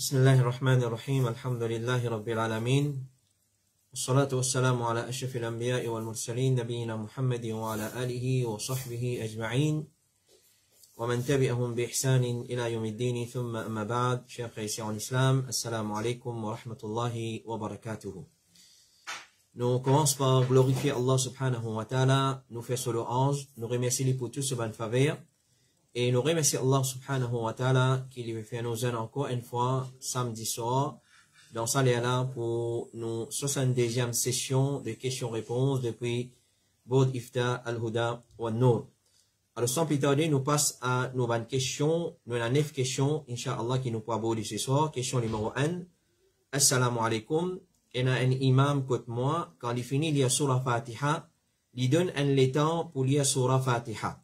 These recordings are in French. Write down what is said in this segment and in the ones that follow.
بسم الله الرحمن الرحيم الحمد لله رب العالمين والصلاة والسلام على أشرف الأنبياء والمرسلين نبينا محمد وعلى آله وصحبه أجمعين ومن تبعهم بإحسان إلى يوم الدين ثم أما بعد شيخ إسلام الإسلام السلام عليكم ورحمة الله وبركاته. Nous commençons par glorifier Allah subhanahu wa ta'ala, nous faire sur louange, nous remercier pour tout ce bon faveur. Et nous remercions Allah subhanahu wa ta'ala qui lui fait nous aider encore une fois samedi soir dans Saléala pour nos 72e session de questions-réponses depuis Bod Ifta al-Huda wa Nour. Alors sans plus tarder, nous passons à nos 20 questions. Nous avons 9 questions, Inch'Allah, qui nous pourra aborder ce soir. Question numéro 1. Assalamu alaikum. Il y a un imam côté moi, quand il finit lire surah Fatiha, il donne un temps pour lire surah Fatiha.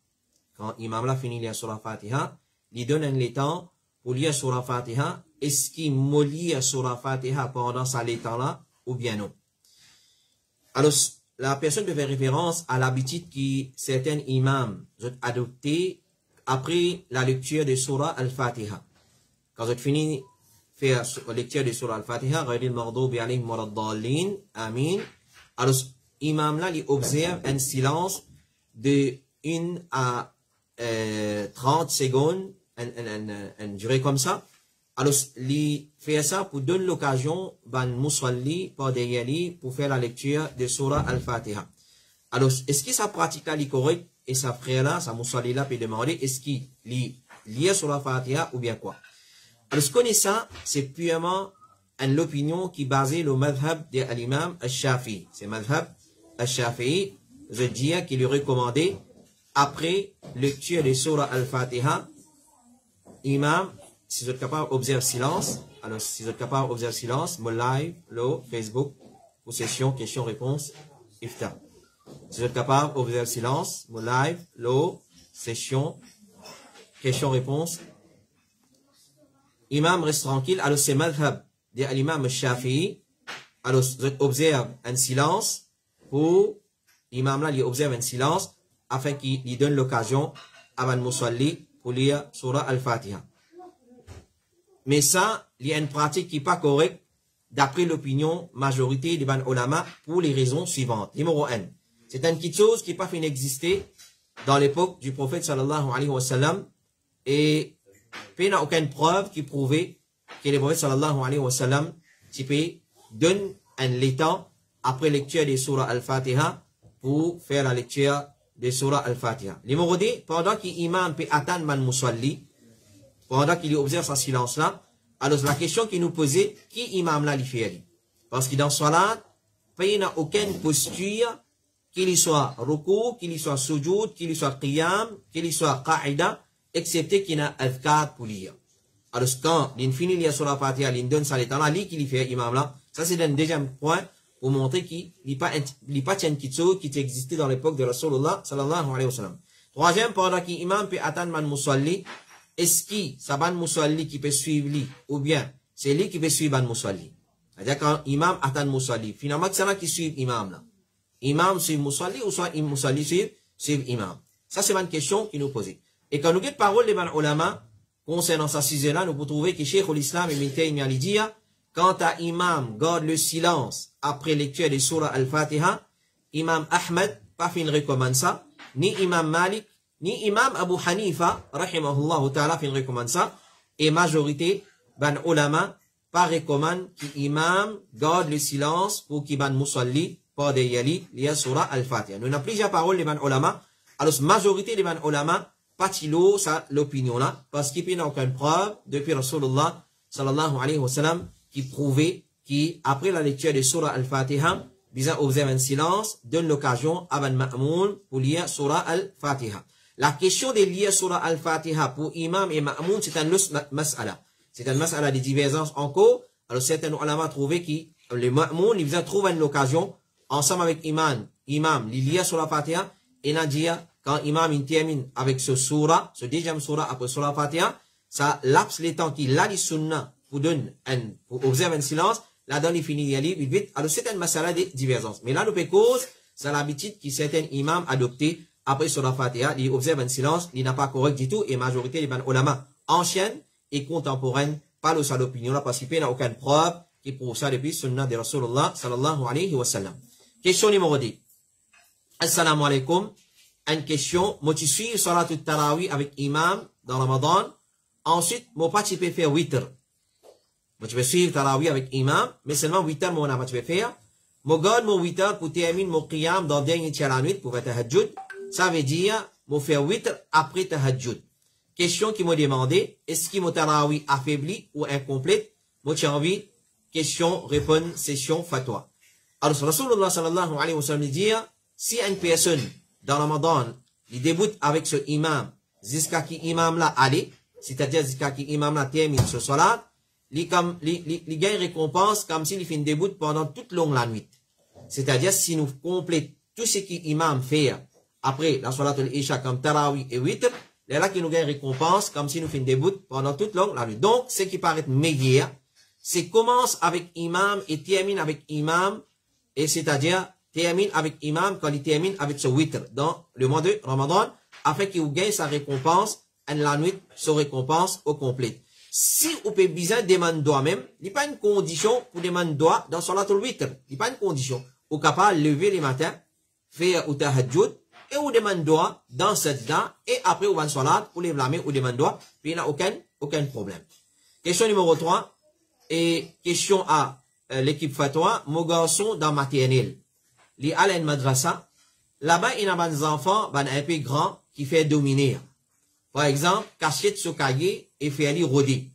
Quand l'imam là finit lire surah Fatiha, il donne un temps pour lire surah Fatiha. Est-ce qu'il me lit surah Fatiha pendant ce temps-là ou bien non? Alors, la personne peut faire référence à l'habitude que certains imams ont adopté après la lecture de surah Al-Fatiha. Quand ils finissent faire la lecture de surah Al-Fatiha, Ghayril Maghdubi alayhim waladdallin, Amin. Alors, l'imam là, il observe un silence de 1 à 30 secondes, une durée comme ça. Alors, il fait ça pour donner l'occasion, ban musalli, par derrière lui, pour faire la lecture de surah Al-Fatiha. Alors, est-ce que sa pratique là est correcte? Et sa frère là, sa musalli là, peut demander, est-ce qu'il lit surah Al-Fatiha ou bien quoi? Alors, ce qu'on est ça, c'est purement l'opinion qui est basée le madhab de l'imam al-Shafi'i. C'est madhab al-Shafi'i, je dis qu'il lui recommandait, après lecture de surah Al-Fatiha, imam, si vous êtes capable d'observer silence, alors si vous êtes capable d'observer silence, mon live, le Facebook, pour session, question-réponse, iftar. Si vous êtes capable d'observer silence, mon live, le session, question-réponse, imam reste tranquille, alors c'est madhab de l'imam al-Shafi'i, alors vous observez un silence, pour l'imam là, il observe un silence, afin qu'il lui donne l'occasion avant le musalli pour lire surah Al-Fatiha. Mais ça, il y a une pratique qui n'est pas correcte d'après l'opinion majorité des ban ulama pour les raisons suivantes. Numéro 1. C'est une petite chose qui n'est pas fait exister dans l'époque du prophète sallallahu alayhi wa sallam et il n'y a aucune preuve qui prouvait que le prophète sallallahu alayhi wa sallam donne un temps après lecture des surah Al-Fatiha pour faire la lecture de surah Al-Fatiha. Numéro 2, pendant que l'imam peut attendre man musalli, pendant qu'il observe ce silence-là, alors la question qui nous posait, qui imam là, il fait? Parce que dans salat, il n'y a aucune posture, qu'il soit ruku, qu'il soit sujoud, qu'il soit qiyam, qu'il soit qa'ida, excepté qu'il y a adhkar pour lire. Alors quand il finit lire surah Fatiha, il donne ça l'état-là, lui qui fait imam là, ça c'est un deuxième point, pour montrer qu'il n'y a pas une petite chose qui existait dans l'époque de Rasulullah sallallahu alayhi wa sallam. Troisième, pendant que l'imam peut attendre man musalli, est-ce que c'est ban musalli qui peut suivre lui, ou bien c'est lui qui peut suivre ban musalli? C'est-à-dire quand l'imam attend musalli, finalement c'est là qui suit l'imam là. Imam suit musalli ou soit musalli suit imam. Ça c'est une question qui nous posait. Et quand nous avons parole des ban ulama, concernant ce sujet-là, nous pouvons trouver que Cheikh l'Islam Ibn Taymiyyah dit, quand un imam garde le silence après lecture de surah Al-Fatiha, imam Ahmed, pas fin recommande ça, ni imam Malik, ni imam Abu Hanifa, rahimahullah ta'ala, fin recommande ça, et majorité, ban ulama, pas recommande qu'imam garde le silence pour qu'il ban musalli, pas de yali, liya surah Al-Fatiha. Nous avons plusieurs paroles de ban ulama, alors majorité de ban ulama, pas tilo, ça, l'opinion là, parce qu'il n'y a aucune preuve depuis Rasulullah, sallallahu alayhi wa sallam, qui prouvait qu'après la lecture de surah Al-Fatiha, bizarre observe un silence, donne l'occasion à Ban Ma'moun pour lire surah Al-Fatiha. La question de lire surah Al-Fatiha pour imam et Ma'moun, c'est un mas'ala. C'est un mas'ala de divergence encore. Alors certains ulama trouvaient que le Ma'moun, il vient trouver une occasion, ensemble avec imam, il lit surah Al-Fatiha, et il dit, quand imam il termine avec ce surah, ce deuxième surah après surah Al-Fatiha, ça lapse le temps qu'il a dit sunnah, pour observer un silence, là, dans il finit d'y aller, vite. Alors, c'est une masala de divergence. Mais là, nous cause, c'est l'habitude que certains imams adoptés, après sur la Fatiha, ils observent un silence, il n'a pas correct du tout, et majorité des ban ulama anciennes et contemporaines pas le seul opinion là, parce qu'il n'y a aucune preuve qui prouve ça depuis sunnah de Rasulullah sallallahu alayhi wa sallam. Question numéro 10. Assalamu alaikum. Une question, moi tu suis salat al-tarawih avec imam dans Ramadan. Ensuite, moi pas tu peux faire 8 heures. Moi tu peux suivre tarawih avec imam, mais seulement 8 heures, moi on a pas tu peux faire. Moi garde mon 8 heures pour terminer mon qiyam dans le dernier tiers de la nuit pour faire tahajjud. Ça veut dire, moi faire 8 heures après tahajjud. Question qui m'a demandé, est-ce que mon tarawih affaibli ou incomplète? Moi j'ai envie, question, réponse, session, fatwa. Alors, Rasulullah sallallahu alayhi wa sallam dit, si une personne dans Ramadan, il débute avec ce imam, jusqu'à qui imam là allait, c'est-à-dire jusqu'à qui imam là termine ce salat, il gagne récompense comme s'il fait une début pendant toute longue la nuit. C'est-à-dire, si nous complétons tout ce qui imam fait après la salat al-isha comme tarawih et 8, c'est là qu'il nous gagne récompense comme si nous fait une début pendant toute longue la nuit. Donc, ce qui paraît meilleur, c'est commence avec imam et termine avec imam, et c'est-à-dire, termine avec imam quand il termine avec ce 8 dans le mois de Ramadan, afin qu'il gagne sa récompense, et la nuit, sa récompense au complet. Si vous pouvez bien demander toi-même, il n'y a pas une condition pour demander toi dans salat al-witr. Il n'y a pas une condition. Vous êtes capable de lever les matins, faire ou tahajjud, et vous demandez toi dans cette dent, et après vous allez salat, pour les blâmer, vous demandez toi, puis il n'y a aucun problème. Question numéro 3, et question à l'équipe fatwa, mon garçon dans maternelle. Les Alain Madrasa, là-bas, il y a des enfants, un peu grands, qui fait dominer. Par exemple, cachette sur cahier et fait aller rôder.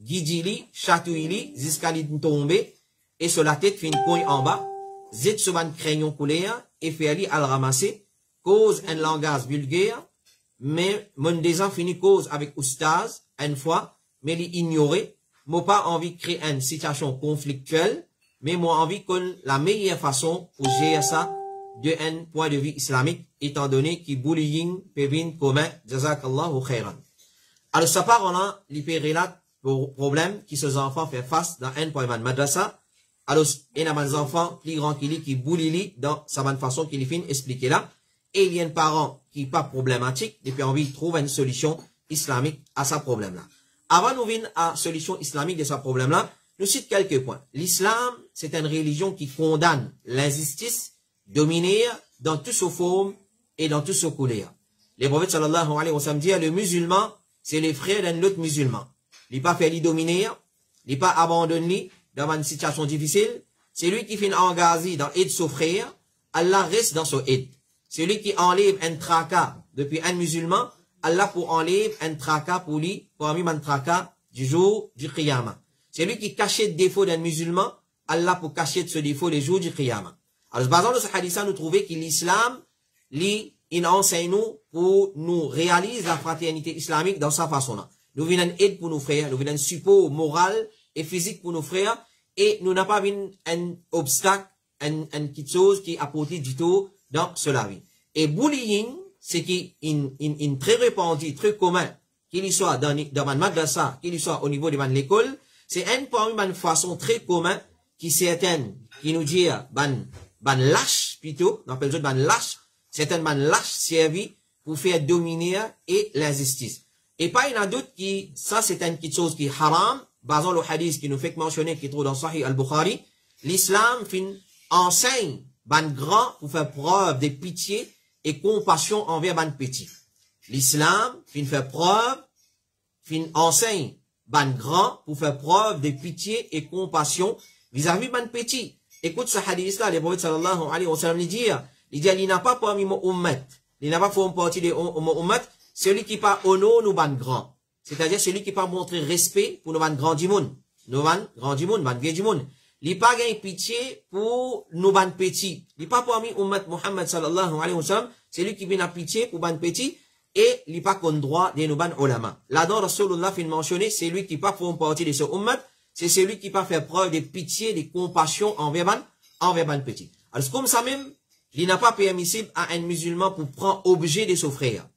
Guidili, chatouili, jusqu'à lui tomber, et sur la tête fait une couille en bas, zit sur un crayon couleur, et fait aller à le ramasser, cause un langage vulgaire, mais mon désir finit cause avec oustaz, une fois, mais l'ignorer, moi pas envie de créer une situation conflictuelle, mais moi envie que la meilleure façon pour gérer ça, de un point de vue islamique, étant donné que bullying peut venir commun, jazakallahu khairan. Alors, ça part, on a l'hyperrelate problème qui ces enfants font face dans un point de madrasa. Alors, il y a des enfants plus grands qui bully dans sa bonne façon qu'il finit expliquer là. Et il y a un parent qui n'est pas problématique, et puis envie de trouver une solution islamique à ce problème-là. Avant de venir à la solution islamique de ce problème-là, nous citons quelques points. L'islam, c'est une religion qui condamne l'injustice, dominer dans toutes ses formes et dans toutes ses couleurs. Les prophètes sallallahu alayhi wa sallam disent, le musulman, c'est le frère d'un autre musulman. Il n'est pas fait lui dominer, il n'est pas abandonné dans une situation difficile. C'est lui qui fait engager dans l'aide de son frère, Allah reste dans son aide. C'est lui qui enlève un tracas depuis un musulman, Allah pour enlève un tracas pour lui, pour lui un tracas du jour du Qiyamah. C'est lui qui cachait le défaut d'un musulman, Allah pour cacher ce défaut les jours du Qiyamah. Alors, basant sur ce hadith, nous trouvons que l'islam, il enseigne nous pour nous réaliser la fraternité islamique dans sa façon-là. Nous venons une aide pour nos frères, nous venons un support moral et physique pour nos frères, et nous n'avons pas un obstacle, une petite chose qui apporte du tout dans cela. Et bullying, c'est une très répandu, très commun, qu'il soit dans une madrasa, qu'il soit au niveau de l'école, c'est une façon très commune qui certaines, qui nous dit, ban lâche, plutôt, on appelle ça ban lâche, certaines ban lâche servi pour faire dominer et l'injustice. Et pas il y en a d'autres qui, ça c'est une petite chose qui est haram, basant le hadith qui nous fait mentionner, qui est trop dans Sahih al-Bukhari, l'islam enseigne ban grand pour faire preuve de pitié et compassion envers ban petit. L'islam fait preuve, enseigne ban grand pour faire preuve de pitié et compassion vis-à-vis ban petit. Écoute ce hadith-là, les prophètes sallallahu alayhi wa sallam dit, il n'a pas parmi mon ummat, il n'a pas fait partie de mon ummat, celui qui pas honore nous ban grand. C'est-à-dire celui qui pas montrer respect pour nous ban grand du monde. Nous ban grand du monde, ban vieux du monde. Il pas gagne pitié pour nous ban petit. Il pas parmi ummat Muhammad sallallahu alayhi wa sallam, celui qui vient à pitié pour ban petit, et il pas qu'on droit de nous ban ulama. Là-dedans, Rasulullah fait mentionner, c'est lui qui pas fait partie de ce ummat, c'est celui qui pas faire preuve de pitié, de compassion envers ban petit. Alors, comme ça même, il n'a pas permissible à un musulman pour prendre objet de son frère.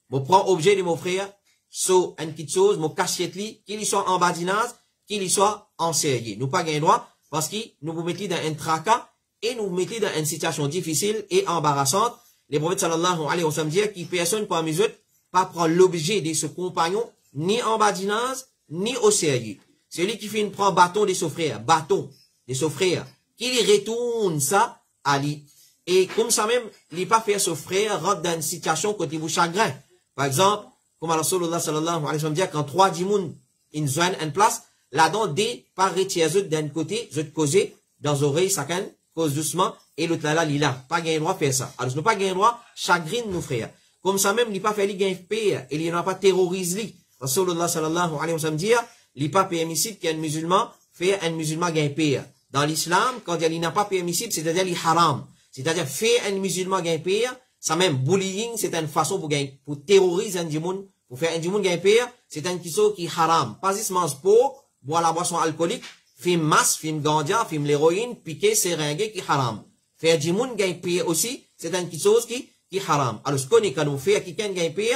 Pour prendre objet de mon frère, so, une petite chose, mon cachette li, qu'il y soit en badinage, qu'il y soit en sérieux. Nous pas gagner droit, parce que nous vous mettez dans un tracas, et nous vous mettez dans une situation difficile et embarrassante. Les prophètes sallallahu alayhi wa sallam disent qu'il personne parmi eux pas prendre l'objet de ce compagnon, ni en badinage, ni au sérieux. celui qui fait une prend bâton des frères, bâton des frères, qui lui retourne ça à lui. Et comme ça même, il pas faire son frère rentre dans une situation côté vous chagrin. Par exemple, comme Rasulullah sallallahu alayhi wa sallam dit, quand 3 dimoun, ils joignent une place, là-dedans, des par retirer d'un côté, autres causer, dans les oreilles, chacun, cause doucement, et l'autre là, il a pas gagné droit faire ça. Alors, nous pas gagné droit, chagrine nos frères. Comme ça même, il pas fait gagner paix, et il n'a pas terrorisé. Rasulullah sallallahu alayhi wa sallam dit, il pas permissible qu'un musulman fait un musulman gagner paix. Dans l'islam, quand il n'a pas permissible, c'est-à-dire il haram. C'est-à-dire, faire un musulman gagner paix, ça même, bullying, c'est une façon pour terroriser un djimoun, pour faire un djimoun gagner paix, c'est une chose qui est haram. Pas juste mange porc, boire la boisson alcoolique, film masse, film ganja, film l'héroïne, piquer, seringuer, qui est haram. Faire un djimoun gagner paix aussi, c'est une chose qui est haram. Alors, ce qu'on est quand nous fait quelqu'un gagner paix,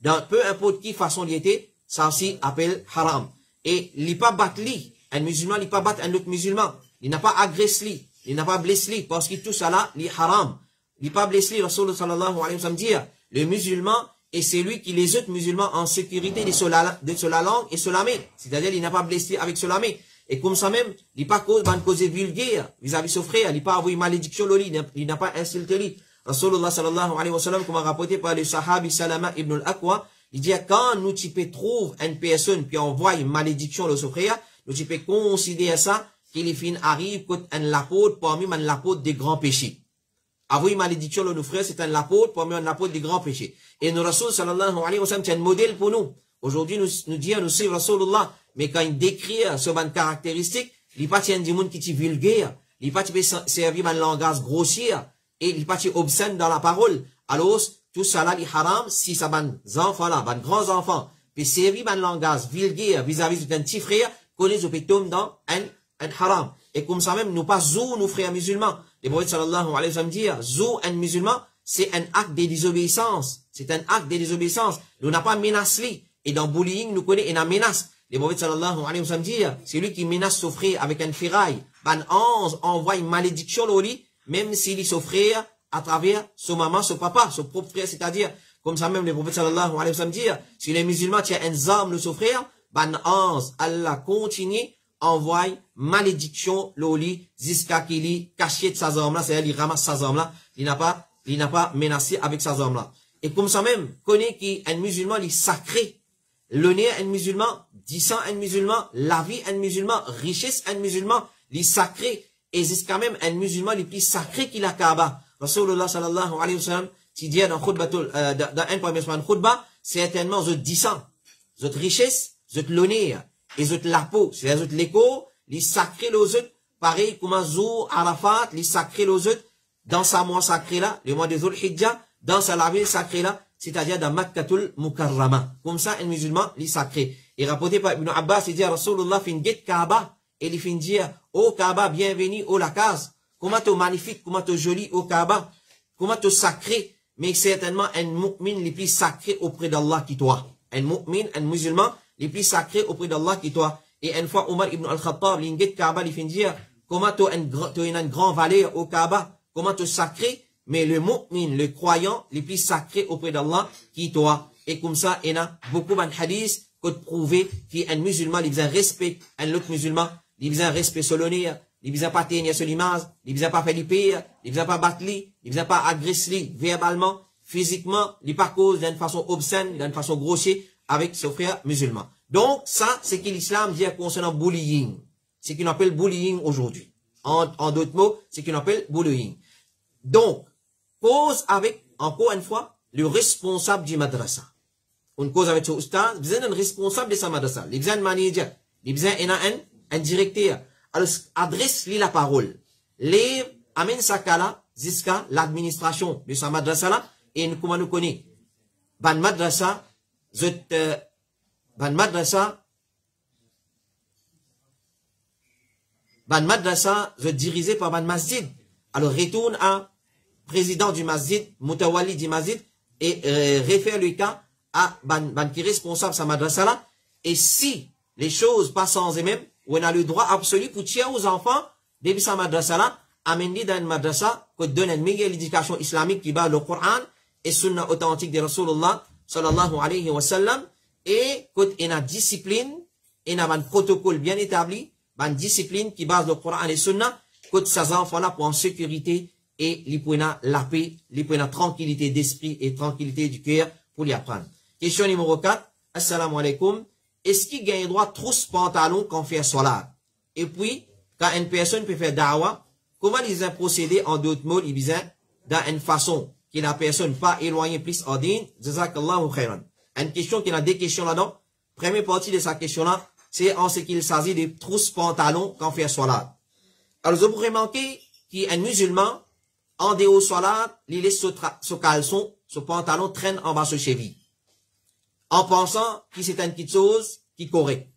dans peu importe qui façon il était, ça aussi appelle haram. Et il n'est pas battu, un musulman, il n'est pas battu un autre musulman. Il n'a pas agressé, il n'a pas blessé, parce que tout ça là, il est haram. Il n'est pas blessé, Rasulullah sallallahu alayhi wa sallam dit, le musulman est celui qui les autres musulmans en sécurité de la langue et sur la main. C'est-à-dire, il n'a pas blessé avec sur la main. Et comme ça même, il n'a pas causé vulgaire vis-à-vis de son frère, il n'a pas envoyé malédiction, il n'a pas insulté lui. Rasulullah sallallahu alayhi wa sallam, comme rapporté par le sahabi Salama ibn al-Aqwa, il dit, quand nous trouve une personne qui envoie une malédiction de son frère, nous considérer ça, qu'il arrive comme un l'apôtre parmi l'apôtre des grands péchés. Avouer malédiction de nos frères, c'est un l'apôtre parmi l'apôtre des grands péchés. Et nos Rasul sallallahu alayhi wa sallam, c'est un modèle pour nous. Aujourd'hui, nous disons, nous suivons Rasulullah, mais quand il décrit ce ban caractéristique, il pas un monde qui est vulgaire, il pas servir un langage grossier, et il pas obscène dans la parole. Alors, tout ça là, il haram, si ça ban enfants là, ban grands enfants, puis servir un langage vulgaire vis-à-vis d'un petit frère, connaît au pétum dans un haram. Et comme ça même, nous pas zou nos frères musulmans. Le prophète sallallahu alayhi wa sallam dit, zou un musulman, c'est un acte de désobéissance. C'est un acte de désobéissance. Nous n'a pas menacé. Et dans bullying, nous connaissons une menace. Le prophète sallallahu alayhi wa sallam dit, c'est lui qui menace son frère avec un ferraille. Ban 11 envoie une malédiction au lit, même s'il est son frère à travers son maman, son papa, son propre frère, c'est-à-dire, comme ça même le prophète sallallahu alayhi wa sallam dit, si les musulmans tiennent un arme de son frère, ban 11, Allah continue, envoie malédiction l'oli jusqu'à qu'il y caché de sa arme là, c'est-à-dire il ramasse sa arme là, il n'a pas menacé avec sa arme là. Et comme ça même, connaît qu'un musulman il sacré, l'honneur un musulman, disant un musulman, la vie un musulman, richesse un musulman, il sacré, et jusqu'à même un musulman il plus sacré qu'il a Kaaba. Rasulullah sallallahu alayhi wa sallam, qui dit dans un premier khutbah, certainement vous disant, votre richesse, votre l'honneur, et autres la peau, c'est les autres l'écho, les sacrés les autres, pareil comme Zou Arafat, les sacrés les autres, dans sa mois sacré là, le mois de Dhul Hijjah, dans sa ville sacrée là, c'est-à-dire dans Makkatul Mukarrama. Comme ça, un musulman, les sacré. Et rapporté par Ibn Abbas, il dit à Rasulullah, fin get Kaaba, et il fin dire, oh Kaaba, bienvenue, oh la case, comment tu magnifique, comment tu joli, oh Kaaba, comment tu sacré, mais certainement un mu'min les plus sacré auprès d'Allah qui toi. Un mu'min, un musulman, les plus sacrés auprès d'Allah qui toi. Et une fois, Omar ibn al-Khattab, l'inguet Kaaba, il fin dire, comment tu as une grande valeur au Kaaba, comment tu sacré, mais le mu'min, le croyant, les plus sacrés auprès d'Allah qui toi. Et comme ça, il y a beaucoup de hadiths qui prouvent qu'un musulman, il besoin respect un autre musulman, il besoin respect sur l'honneur, il besoin pas tenir sur l'image, il besoin pas faire du pire, il besoin pas battre lui, il besoin pas agresser verbalement, physiquement, il pas cause d'une façon obscène, d'une façon grossière, avec ses frères musulmans. Donc, ça, c'est que l'islam dit concernant bullying. C'est qu'on appelle bullying aujourd'hui. En d'autres mots, c'est qu'on appelle bullying. Donc, cause avec, encore une fois, le responsable du madrasa. On cause avec son ustaz, vous êtes un responsable de sa madrasa. Vous êtes un manager. Vous êtes un directeur. Alors, adresse-lui la parole. Les amène sa kala jusqu'à l'administration de sa madrasa là. Et comment nous connaît? Ban madrasa, ban madrasa, dirigé par ban masjid. Alors, retourne à président du masjid, mutawali du masjid, et réfère le cas à ban qui est responsable sa madrasa là. Et si les choses passent sans eux-mêmes, on a le droit absolu pour tirer aux enfants, depuis sa madrasa là, amener dans une madrasa, qui donne une meilleure éducation islamique qui bat le Coran et sunna authentique de Rasulullah sallallahu alayhi wa sallam, et qu'il y a une discipline et n'a un protocole bien établi, une discipline qui base le Coran et le Sunna, que ces enfants-là pour en sécurité et les pour la paix, les pour la tranquillité d'esprit et tranquillité du cœur pour y apprendre. Question numéro 4. Assalamu alaikum. Est-ce qu'il gagne droit trousse pantalon quand fait salat? Et puis, quand une personne peut faire da'wa, comment ils ont procédé en d'autres mots, ils disent, dans une façon que la personne pas éloignée plus en din, jazakallahu khairan. Une question qui a deux questions là-dedans. Première partie de sa question-là, c'est en ce qu'il s'agit de trousse pantalon quand fait salat. Alors, vous pourrez remarquer qu'un musulman, en dehors salat, il laisse ce caleçon, ce pantalon traîne en bas de cheville. En pensant que c'est une petite chose qui est correcte.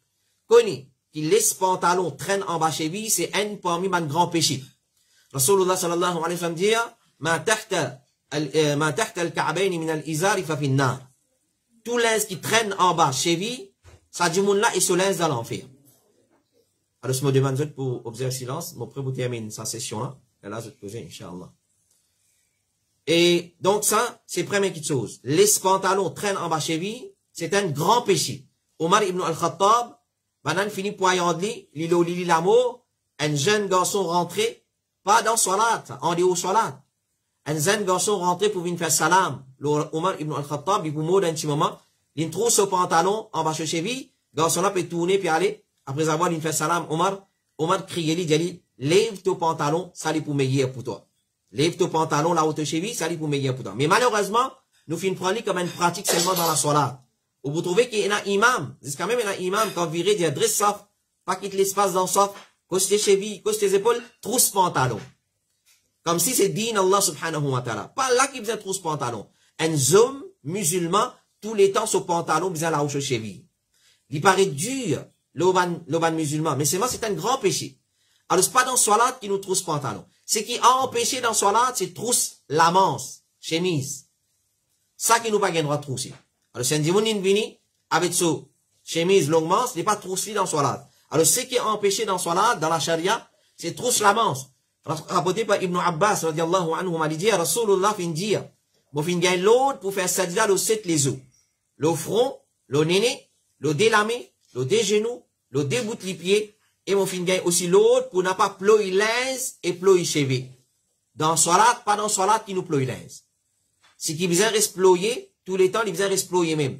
Connu, qui laisse pantalon traîne en bas cheville, c'est un parmi mes grands péchés. Rasulullah sallallahu alayhi wa sallam dit, ma tahta al-ka'bayn min al-izari fa fin nar. Tout linge qui traîne en bas cheville, ça dit moun là et ce linge dans l'enfer. Alors, je me demande pour observer silence, mon prêt pour terminer sa session là. Et là, je vais te poser, Inch'Allah. Et donc ça, c'est la première petite chose. Laisse pantalon traîne en bas cheville, c'est un grand péché. Omar ibn al-Khattab, banan fini poignant de lui, l'ilo lili l'amour, un jeune garçon rentré, pas dans salat, en dehors salat. Un jeune garçon rentré pour venir faire salam. Omar ibn al-Khattab, il vous mot d'un petit moment, il trouve ce pantalon en bas de cheville, garçon là peut tourner puis aller, après avoir fait salam, Omar crie, il dit, lève ton pantalon, ça lui pour meilleur pour toi. Lève ton pantalon, la haute cheville, ça lui pour meilleur pour toi. Mais malheureusement, nous finissons prendre comme une pratique seulement dans la salat. Ou vous trouvez qu'il y a un imam, c'est quand même un imam, quand viré, dit, dresse saf, pas quitte l'espace dans saf, cause tes chevilles, cause tes épaules, trousse pantalon. Comme si c'est din Allah subhanahu wa ta'ala. Pas là qu'il faisait trousse pantalon. Un homme musulman, tous les temps, ce pantalon, besoin la haute cheville. Il paraît dur, l'oban musulman, mais c'est un grand péché. Alors, c'est pas dans salat qui nous trousse pantalon. Ce qui a empêché dans salat, c'est trousse la manche, chemise. Ça qui nous pas gain droit de trousser. Alors, c'est un dimonin vini, avec ce chemise longue manche, n'est pas troussé dans salat. Alors, ce qui a empêché dans salat, dans la charia, c'est trousse la manche. Rapporté par Ibn Abbas, radiallahu anhu, m'a dit, Rasulullah fin dire, bon fin gagne l'autre pour faire sajda le 7 les os. Le front, le néné, le délamé, le dégenou, le débout les pieds, et mon fin gagne aussi l'autre pour n'a pas ployer linge et ployer cheveux. Dans salat, pas dans salat qui nous ployer linge. Si qui besoin reste ployer, tous les temps, il besoin reste ployer même.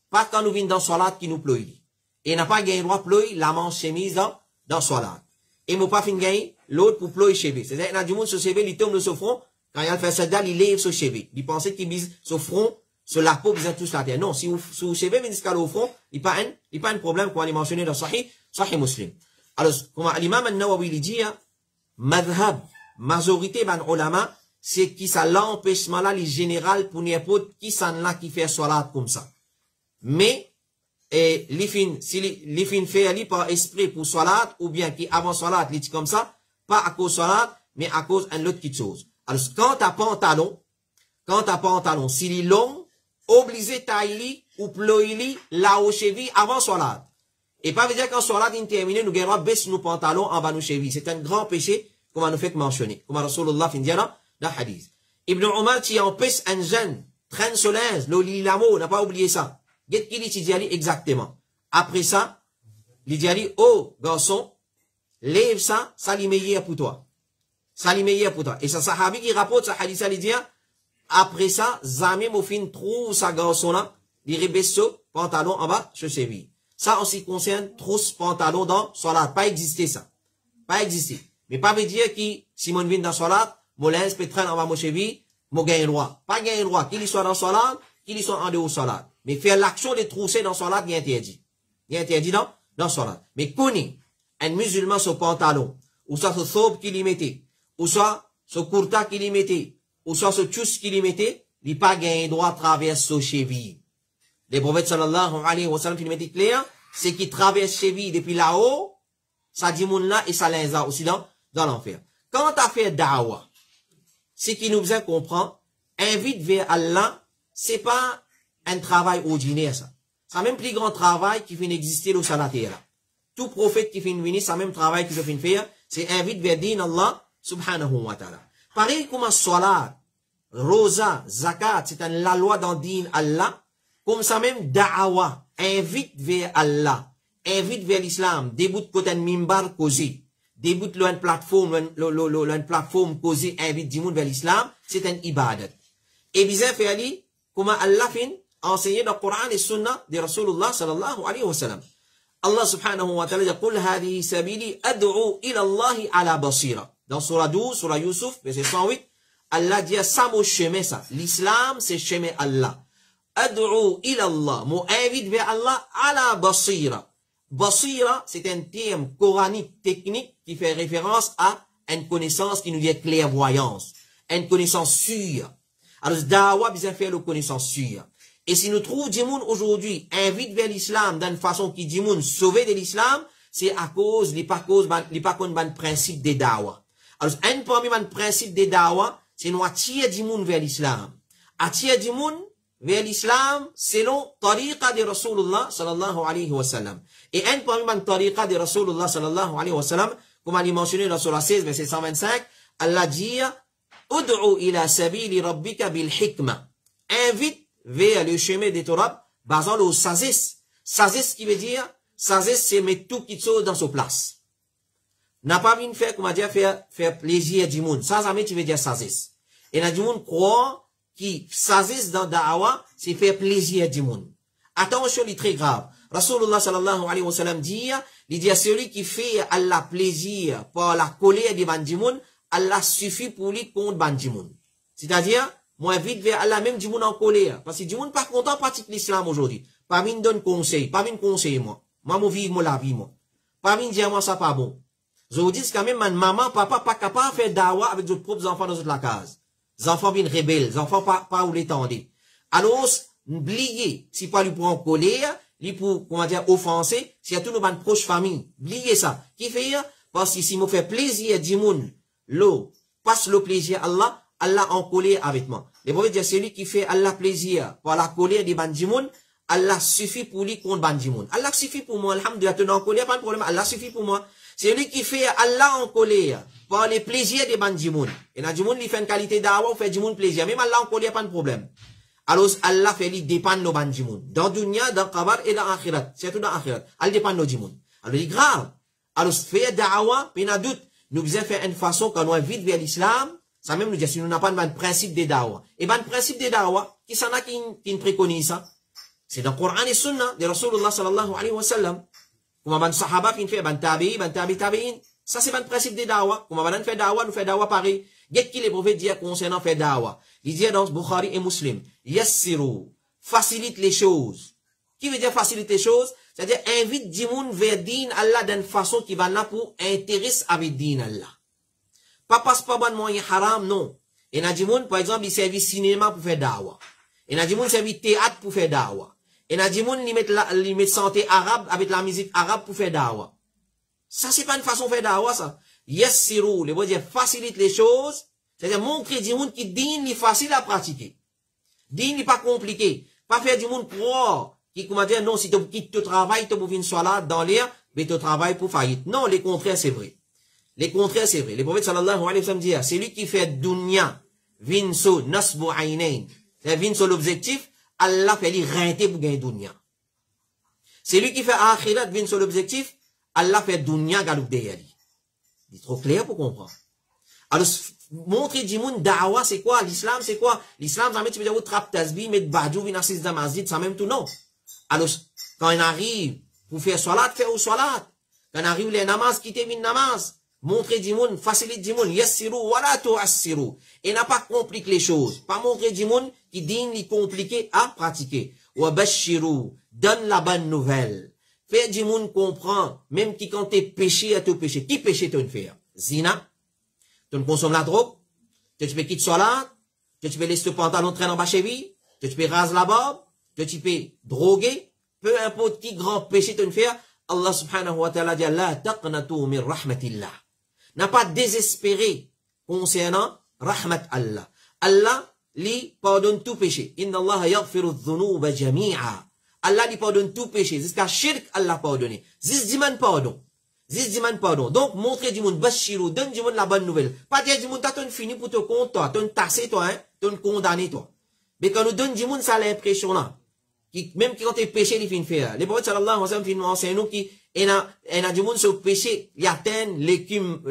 Pas quand nous venons dans salat qui nous ployer. Et n'a pas gagné droit ployer la manche chemise dans salat. Et mon pas fin gagner l'autre pour ployer cheveux. C'est-à-dire, il y a du monde sur cheveux, il tombe sur front, quand il a fait sajda, il lève sur cheveux. Il pensait qu'il bise sur front, sur la peau, besoin tous la terre. Non, si vous cheveux vient jusqu'à au front, il pas un problème qu'on a mentionné dans Sahih Muslim. Alors, comme l'imam al-Nawawi il dit, madhab, majorité ban ulama, c'est qui ça l'empêchement là, les général pour n'importe qui ça là qui fait salat comme ça. Mais, si les fin fait par esprit pour salat, ou bien qui avant salat, il dit comme ça, pas à cause salat, mais à cause d'une autre petite chose. Alors, quand t'as pantalon, s'il est long, obligé tailler ou ployer là au cheville avant salat. Et pas veut dire qu'en salat terminé, nous gagnons baisser nos pantalons en bas nos chevilles. C'est un grand péché, comme on nous fait mentionner. Comme Rasulullah fin dit dans hadith. Ibn Umar, qui empêche un jeune, traîne ce linge, le lilamo, n'a pas oublié ça. Qu'est-ce qu'il dit exactement? Après ça, il dit, oh, garçon, lève ça, ça lui meilleur pour toi. Ça lui meilleur pour toi. Et ça, sahabi qui rapporte ça hadith, il dit, après ça, Zami Moufin trouve sa garçon là, il rebaisse ce pantalon en bas, je cheville. Ça, en ce qui concerne, trousse pantalon dans salat. Pas exister ça. Pas exister. Mais pas veut dire que, si mon vient dans salat, mon linge peut traîner en bas mon cheville, mon gagne droit. Pas gagne droit. Qu'il y soit dans salat, qu'il y soit en dehors salat. Mais faire l'action de trousser dans salat, il est interdit. Il est interdit dans salat. Mais connaît, un musulman son pantalon, ou soit ce thobe qu'il y mettait, ou soit ce kurta qu'il y mettait, ou soit ce tchous qu'il y mettait, il pas gagne droit à travers ce cheville. Les prophètes sallallahu alayhi wa sallam, qui mettent clair, c'est qui traverse cheville depuis là-haut, ça dit moun là et ça l'inza aussi dans l'enfer. Quand t'as fait da'wa, ce qui nous faisait comprendre, invite vers Allah, c'est pas un travail ordinaire, ça. C'est un même plus grand travail qui finit exister au salataire. Tout prophète qui finit venir, c'est un même travail qui finit faire, c'est invite vers din Allah, subhanahu wa ta'ala. Pareil comme salat, rosa, zakat, c'est la loi dans din Allah, comme ça même da'awa, invite vers Allah, invite vers l'islam, début côté mimbar causer, début une plateforme causer, invite du monde vers l'islam, c'est un ibadat. Et bizarre fait ali, comment Allah fin enseigné dans le Coran et Sunna de Rasulullah sallallahu alayhi wa sallam. Allah subhanahu wa ta'ala dit, قُلْ هَذِهِ سَبِيلِي أَدْعُو إِلَى اللَّهِ عَلَى بَصِيرًا. Dans Surah 12, Surah Yusuf, verset 108, Allah dit, ça mon chemin ça. L'islam, c'est chemin Allah. Ad'u ila Allah. Moi invite vers Allah ala basira. Basira, c'est un terme coranique technique qui fait référence à une connaissance qui nous dit clairvoyance. Une connaissance sûre. Alors, dawa, bien faire la connaissance sûre. Et si nous trouvons du monde aujourd'hui invite vers l'islam d'une façon qui dit monde sauvé de l'islam, c'est à cause, les pas contre le principe des dawa. Alors, un parmi les principes des dawa, c'est nous attirer du monde vers l'islam. Attirer du monde vers l'islam selon tariqa de Rasulullah sallallahu alayhi wa sallam. Et un parmi les tariqa de Rasulullah sallallahu alayhi wa sallam, comme il est mentionné dans Surah 16, verset 125, Allah dit, Ud'u ila sabili rabbika bil hikma. Invite vers le chemin de Torah, basant le sagesse. Sagesse qui veut dire, sagesse c'est mettre tout qui chose dans sa place. N'a pas vu faire, comment dire, faire plaisir du monde. Ça, jamais tu veux dire sagesse. Et là, du monde croit qui sagesse dans da'awa, c'est faire plaisir du monde. Attention, il est très grave. Rasulullah sallallahu alayhi wa sallam dit, il dit à celui qui fait Allah plaisir par la colère du monde, Allah suffit pour lui contre ban du monde. C'est-à-dire, moi, vite vers Allah, même du monde en colère. Parce que du monde pas content pratique l'islam aujourd'hui. Pas vine donne conseil. Pas vine conseiller moi. Moi, moi, vive moi la vie, moi. Pas vine dire moi ça pas bon. Je vous dis quand même, maman, papa, pas capable de faire dawa avec vos propres enfants dans la case. Les enfants viennent rebelles. Les enfants pas où les tendez. Alors, oubliez, si pas lui pour en colère, lui pour, comment dire, offenser, c'est à tout nos proches familles. Oubliez ça. Qui fait, parce que si me fait plaisir du monde, l'eau, passe le plaisir à Allah, Allah en colère avec moi. Les prophètes disent, celui qui fait Allah plaisir par la colère des bandimoun, Allah suffit pour lui contre bandimoun. Allah suffit pour moi, alhamdoulilah, tu es en colère, pas de problème, Allah suffit pour moi. Celui qui fait Allah en colère par les plaisirs des bandimoun. Et dans du monde, il fait une qualité d'awa, ou fait du monde plaisir. Même Allah en colère, pas de problème. Alors, Allah fait lui dépendre nos bandimoun. Dans dunya, dans kabar et dans akhirat. C'est tout dans akhirat. Allah dépend nos dimoun. Alors, il est grave. Alors, faire dawa, puis il y a doute. Nous devons faire une façon quand on invite vers l'islam, ça même nous dit, si nous n'avons pas de principe des dawa. Et ben, le principe des dawa, qui s'en a qui préconise ça? C'est dans le Coran et Sunna de Rasulullah sallallahu alayhi wa sallam. Comme ban sahaba qui fait, ban tabi'in. Ça, c'est le principe des dawa. Comme ban fait dawa, nous fait dawa pareil. Qu'est-ce que les prophètes disent concernant faire dawa? Ils disent dans Bukhari et Muslim, yassiru, facilite les choses. Qui veut dire facilite les choses? C'est-à-dire, invite du monde vers din Allah d'une façon qui va là pour intéresser avec din Allah. Pas passe pas bon moyen haram, non. Et na du monde, par exemple, il servent cinéma pour faire dawa. Et na du monde servent théâtre pour faire dawa. Et na du monde, ils mettent santé arabe avec la musique arabe pour faire dawa. Ça, c'est pas une façon de faire dawa, ça. Yassiru, les mots dire facilite les choses. C'est-à-dire, montrer du monde qui din est facile à pratiquer. Din n'est pas compliqué. Pas faire du monde pro. Qui, comment dire, non, si tu quittes ton travail, tu bouffes une salade dans l'air, mais tu travailles pour faillite. Non, les contraires, c'est vrai. Les contraires, c'est vrai. Les prophètes sallallahu alayhi wa sallam disent, c'est lui qui fait dunya, vinso, nasbu aynain. C'est vinso l'objectif, Allah fait lui renter pour gagner dunya. C'est lui qui fait akhirat, vinso l'objectif, Allah fait dunya galouk deyali. C'est trop clair pour comprendre. Alors, montrer du monde, da'wa, c'est quoi? L'islam, c'est quoi? L'islam, ça met, tu veux dire, vous trappe tasbih, mettre badjou, vin assis dans masjid, ça même tout, non. Alors, quand on arrive, pour faire salat, faire au salat. Quand on arrive, les namaz, quitter min namaz. Montrer du monde, facilite du monde, yassiru, wala tu'assiru. Et n'a pas compliqué les choses. Pas montrer du monde qui digne les compliqué à pratiquer. Wa bashiru, donne la bonne nouvelle. Faire du monde comprend, même qui quand t'es péché à tout péché. Qui péché t'en faire? Zina. Tu consommes la drogue. Tu peux quitter salat. Tu peux laisser le pantalon traîner en bas cheville. Tu peux raser la barbe. Tu peux droguer. Peu importe qui grand péché t'en faire. Allah subhanahu wa ta'ala dit, la taqnatu min rahmatillah. N'a pas désespéré concernant rahmat Allah. Allah lui pardonne tout péché. Inna Allah yaghfiru dhunuba jami'a. Allah lui pardonne tout péché. Jusqu'à shirk, Allah pardonne. Zis diman pardon. Zis diman pardon. Donc, montrez du monde, bashiru, donne du monde la bonne nouvelle. Pas dire du monde, t'as fini pour te compte, toi, t'as tassé, toi, hein, t'as condamné, toi. Mais quand nous donne du monde, ça a l'impression là. même quand il péché, il finit faire. Les prophètes sallallahu alayhi wa sallam finit enseigner nous qui, il y a du monde sur péché, il atteint l'écume,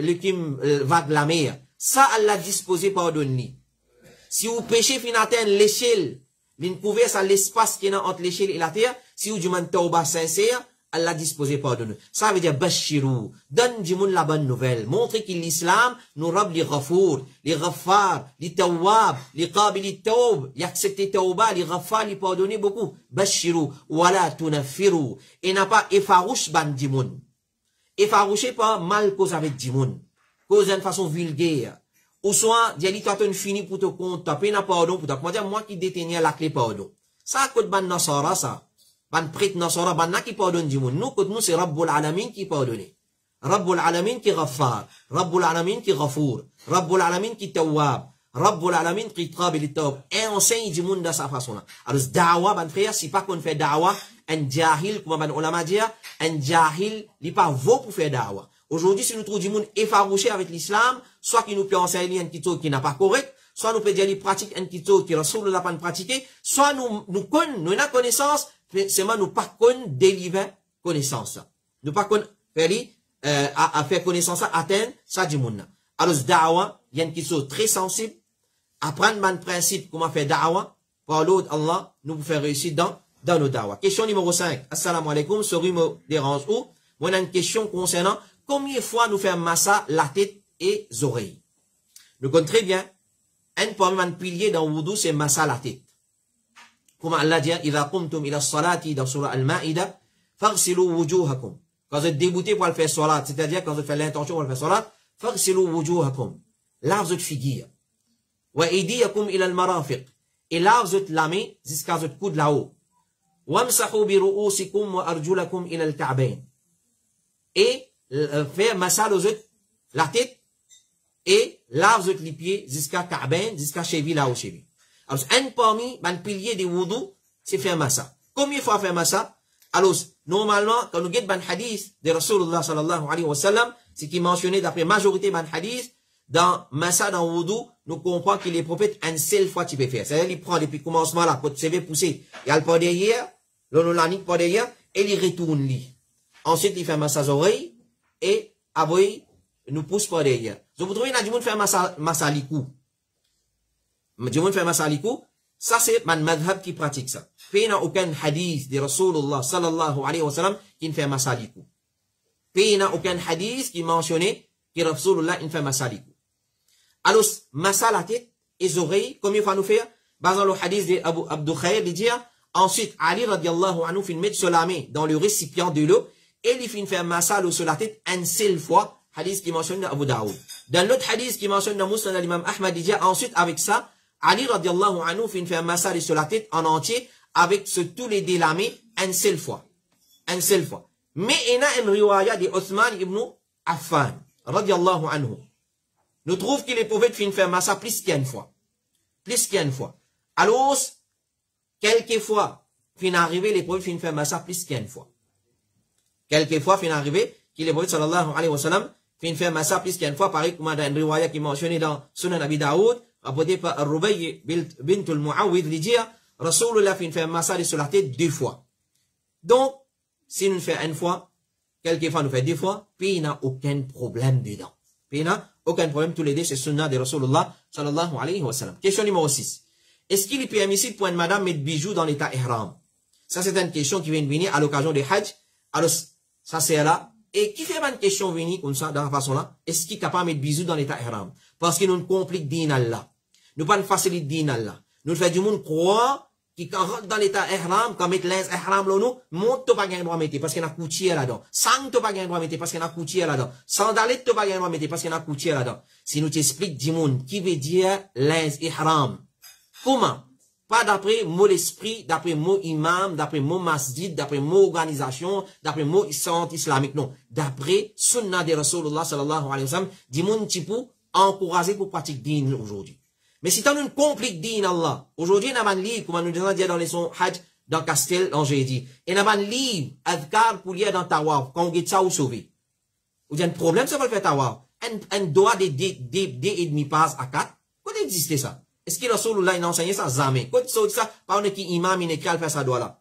va de la mer. Ça, Allah disposé pardonne-lui. Si vous péchez, fin atteindre l'échelle, vous pouvez ça l'espace qui est entre l'échelle et la terre, si vous demandez tauba sincère, Allah disposé pardonne. Ça veut dire bashirou, donne du monde la bonne nouvelle, montrez que l'islam nous rab les ghafour, les ghaffar, les tawwab, les qabil les tawb, y accepter tauba, les ghaffar, les pardonner beaucoup. Bashirou, wala tunafiru, et n'a pas effarouche ban du monde. Effarouché pas mal cause avec du monde, cause d'une façon vulgaire. Ou soit, dit toi tu fini pour te compte, tu as pardon pour toi. Moi qui détenais la clé pardon. Ça coûte ban nasara ça. Ban prête nasara, ban na qui pardonne du monde. Nous c'est Rabbul Alamin qui pardonne. Rabbul Alamin qui ghaffar. Rabbul Alamin qui ghafour. Rabbul Alamin qui tawwab. Rabbul Alamin qui qabil tawb. Et on enseigne du monde de sa façon là. Alors da'wa ban frère, si pas qu'on fait da'wa, un jahil, comme ban ulama dit, un jahil, il pas vaut pour faire da'wa. Aujourd'hui, si nous trouvons du monde effarouché avec l'islam, soit qu'il nous peut enseigner un petit qui n'a pas correct, soit nous peut dire qu'il pratique un petit qui Rasoul n'a pas pratiqué, soit nous avons connaissance, mais seulement nous pas délivrer connaissance. Nous pas à faire connaissance, atteindre ça du monde. Alors, da'wa, il y a un petit très sensible, apprendre un principe comment faire da'wa, par l'autre Allah, nous pouvons faire réussir dans nos da'wa. Question numéro 5. Assalamu alaikum, sorry me dérange où? On a une question concernant combien de fois nous faisons massa la tête et les oreilles. Nous connaissons très bien, un pilier dans le wudu, c'est massa la tête. Comme Allah dit, إِذَا قُمْتُمْ إِلَى الصَّلَاةِ dans Surah Al-Ma'ida, فَغْسِلُوا وُجُوهَكُمْ. Quand vous êtes débuté pour le faire salat, c'est-à-dire quand vous faites l'intention pour le faire salat, فَغْسِلُوا وُجُوهَكُمْ. Lave votre figure. وَإِيدِيَكُمْ إِلَى الْمَرَافِقِ. Et lave votre la main jusqu'à votre coude là-haut. وَامْسَحُوا بِرُؤُوسِكُمْ وَأَرْجُلَكُمْ إِلَى الْكَعْبَيْنِ. Et faire massage aux autres, la tête, et lave aux autres les pieds jusqu'à Ka'ben, jusqu'à cheville là-haut cheville. Alors, un parmi, un pilier de wudu, c'est faire massage. Combien de fois faire massage? Alors, normalement, quand nous guettons un hadith de Rasulullah sallallahu alayhi wa sallam, c'est qui mentionné d'après majorité d'un hadith, dans massage dans wudu, nous comprenons que les prophètes, une seule fois tu peux faire. C'est-à-dire, il prend depuis le commencement là, pour te CV pousser, il y a le pas derrière, l'onolanique pas derrière, et il retourne lui. Ensuite, il fait massage aux oreilles, et après, nous pousse par derrière. Donc, vous trouvez, il y a du monde fait massage likou. Du monde fait massage likou. Ça, c'est man madhab qui pratique ça. Il n'y a aucun hadith de Rasulullah sallallahu alayhi wa sallam qui ne fait massage likou. Il n'y a aucun hadith qui mentionnait que Rasulullah ne fait massage likou. Alors, massage la tête et les oreilles, combien de fois nous faire? Dans le hadith de Abu Abdou Khair, il dit, ensuite, Ali radiallahu anhu fait mettre sur la main dans le récipient de l'eau, et il fait faire massage sur la tête une seule fois, hadith qui mentionne Abu Daoud. Dans l'autre hadith qui mentionne dans Musnad al-Imam Ahmad, il dit ensuite avec ça, Ali radiallahu anhu fait faire massage sur la tête en entier, avec tous les délamés, une seule fois. Une seule fois. Mais il y a une riwaya de Othman ibn Affan, radiallahu anhu. Nous trouvons que les prophètes font faire massage plus qu'une fois. Plus qu'une fois. Alors, quelquefois, fin arrivé, les prophètes font faire massage plus qu'une fois. Quelquefois, fin arrivé, que les prophètes sallallahu alayhi wa sallam font faire massage plus qu'une fois, pareil comme dans une riwaya qui est mentionnée dans Sunan Abi Daoud, rapporté par Rubayy bint al-Mu'awwid, il dit, Rasulullah fait faire massage sur la tête 2 fois. Donc, si nous faisons une fois, quelquefois nous faisons 2 fois, puis il n'y a aucun problème dedans. Puis il n'y a aucun problème, tous les deux, c'est sunnah de Rasulullah sallallahu alayhi wa sallam. Question numéro 6. Est-ce qu'il est permissible pour une madame mettre bijoux dans l'état ihram? Ça, c'est une question qui vient de venir à l'occasion du Hajj. Alors, ça c'est là. Et qui fait une question venir comme ça, dans la façon là? Est-ce qu'il est capable de mettre bijoux dans l'état ihram? Parce qu'il nous complique din Allah. Nous pas facilite din Allah. Nous faisons du monde croire qui quand rentre dans l'état ihram, quand met l'ins ihram là, nous, monte to pas gain droit mettre parce qu'il y a coutier là-dedans. Sang to pas gain droit mettre parce qu'il y a coutier là-dedans. Sandalette to pas gain droit mettre parce qu'il y a coutier là-dedans. Si nous t'explique du monde qui veut dire l'ins ihram. Comment? Pas d'après mot l'esprit, d'après mot imam, d'après mot masjid, d'après mot organisation, d'après mot centre islamique, non. D'après sunnah de Rasulullah sallallahu alayhi wa sallam, du monde qui peut encourager pour pratiquer din aujourd'hui. Mais si tu as une complique din Allah, aujourd'hui, il y a un livre, comme nous disons dans les sons Hajj, dans Castel, dans Jédi. Il y a un livre, adhkar pour lire dans Tawaf, quand on get ça ou sauvé. Ou il y a un problème, ça va le faire Tawaf. Un doigt de 2,5 passes à 4. Quand existe ça? Est-ce que Rasulullah a enseigné ça? Jamais. Quand ça, par un qui imam, il est qu'à faire ça doigt là.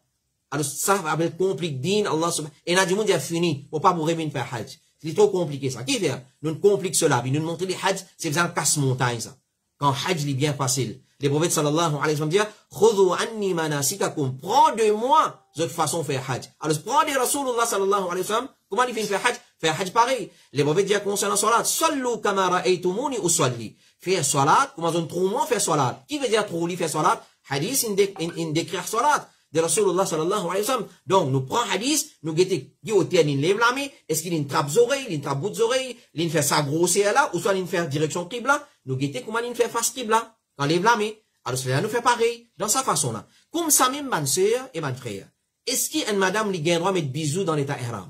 Alors, ça va compliquer din, Allah subhanahu. Et n'a dit, mon Dieu, fini. Faut pas mourir, mais faire hajj. C'est trop compliqué, ça. Qui fait? Nous complique cela. Puis nous montrer les hajj, c'est faisant casse-montagne, ça. Quand hajj, il est bien facile. Les prophètes, sallallahu alayhi wa sallam, disent, khudhu anni manasikakum. Prends de moi, votre façon de faire hajj. Alors, prends de Rasulullah, sallallahu alayhi wa sallam. Comment il fait faire hajj? Faire hajj pareil. Les prophètes disent concernant salat, sallu kama ra'aytumuni usalli. Faire salat, comment on trouve moi faire salat? Qui veut dire trop li faire salat? Hadith, in décrire salat. De Rasulullah sallallahu alayhi wa sallam. Donc, nous prenons hadith, nous guettons, qui au terre, il lève la main, est-ce qu'il trappe les oreilles, il trappe bout des oreilles, il fait ça grossir là, ou soit il fait direction qibla, nous guettons comment il fait face qibla, quand il lève la main. Alors, cela nous fait pareil, dans sa façon là. Comme ça même, ma sœur et ma frère. Est-ce qu'une madame, lui, gagne droit mettre bisous dans l'état ihram?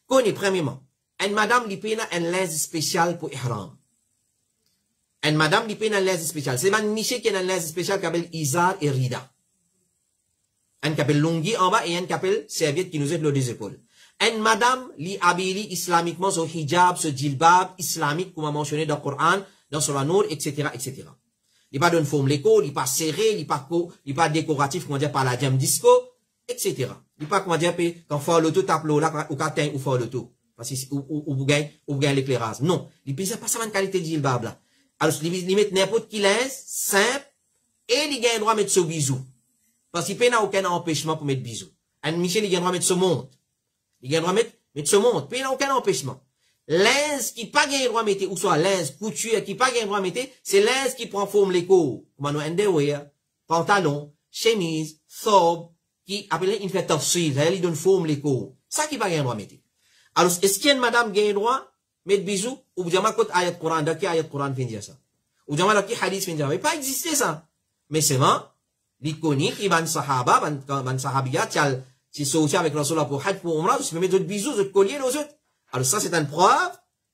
Connais, premièrement, une madame, lui, paye un linge spécial pour ihram. Une madame, lui, paye un linge spécial. C'est un niché qui a un linge spécial qui s'appelle izar et rida. Un qui appelle longi en bas et un qui appelle serviette qui nous aide le des épaules. Une madame, li habille islamiquement son hijab, ce djilbab islamique, comme a mentionné dans le Coran, dans Surah Nur, etc., etc. Il pas d'une forme l'écho, il pas serré, il pas décoratif, comment dire, par la jam disco, etc. Il pas, comment dire, quand faut l'auto tape l'eau là, ou quand ou faut l'auto. Parce que, ou vous gagnez l'éclairage. Non. Il pèse pas ça, une qualité de djilbab là. Alors, il met n'importe qui laisse, simple, et il gagne droit à mettre ce bisou. Parce qu'il n'a aucun empêchement pour mettre bisous. Un Michel, il a droit de mettre ce monde. Il a droit de mettre ce monde. Puis il n'a aucun empêchement. Linge qui pas gain droit de mettre, ou soit linge, couture qui pas gain droit de mettre, c'est linge qui prend forme l'écho. Comme nous, underwear, pantalon, chemise, thobe, qui appelle, il fait tafsir, il donne forme l'écho. Ça qui pas gain droit de mettre. Alors, est-ce qu'il y a une madame gain droit de mettre bisous, ou vous dites, écoute, ayat Coran, dans qui ayat Coran fin dire ça? Ou vous dites, dans qui hadith fin dire ça? Mais pas existé ça. Mais c'est vrai. L'iconique, il ban sahaba, ban sahabiyat, qui sorti avec Rasulullah pour hajj, pour umrah, je me mets d'autres bisous, d'autres colliers, aux autres. Alors ça, c'est une preuve